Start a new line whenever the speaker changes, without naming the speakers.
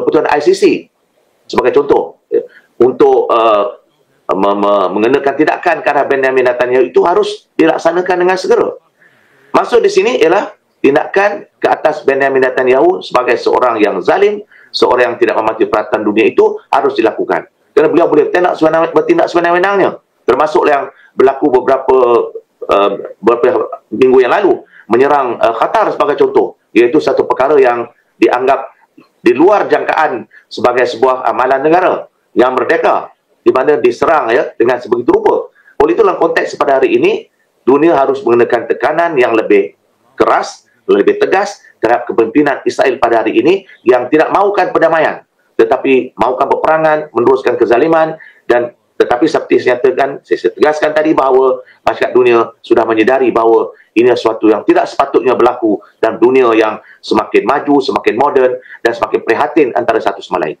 keputusan ICC sebagai contoh untuk mengenakan tindakan ke arah Benjamin Netanyahu itu harus dilaksanakan dengan segera. Maksud di sini ialah tindakan ke atas Benjamin Netanyahu sebagai seorang yang zalim, seorang yang tidak mematuhi peraturan dunia itu harus dilakukan. Kerana beliau boleh bertindak sewenang-wenangnya. Termasuk yang berlaku beberapa minggu yang lalu menyerang Qatar sebagai contoh, iaitu satu perkara yang dianggap di luar jangkaan sebagai sebuah amalan negara yang merdeka, di mana diserang dengan sebegitu rupa. Oleh itu dalam konteks pada hari ini, dunia harus mengenakan tekanan yang lebih keras, lebih tegas terhadap kepimpinan Israel pada hari ini yang tidak mahukan perdamaian, tetapi mahukan peperangan, meneruskan kezaliman. Dan tetapi seperti saya tegaskan tadi bahawa masyarakat dunia sudah menyedari bahawa ini sesuatu yang tidak sepatutnya berlaku dalam dunia yang semakin maju, semakin moden dan semakin prihatin antara satu sama lain.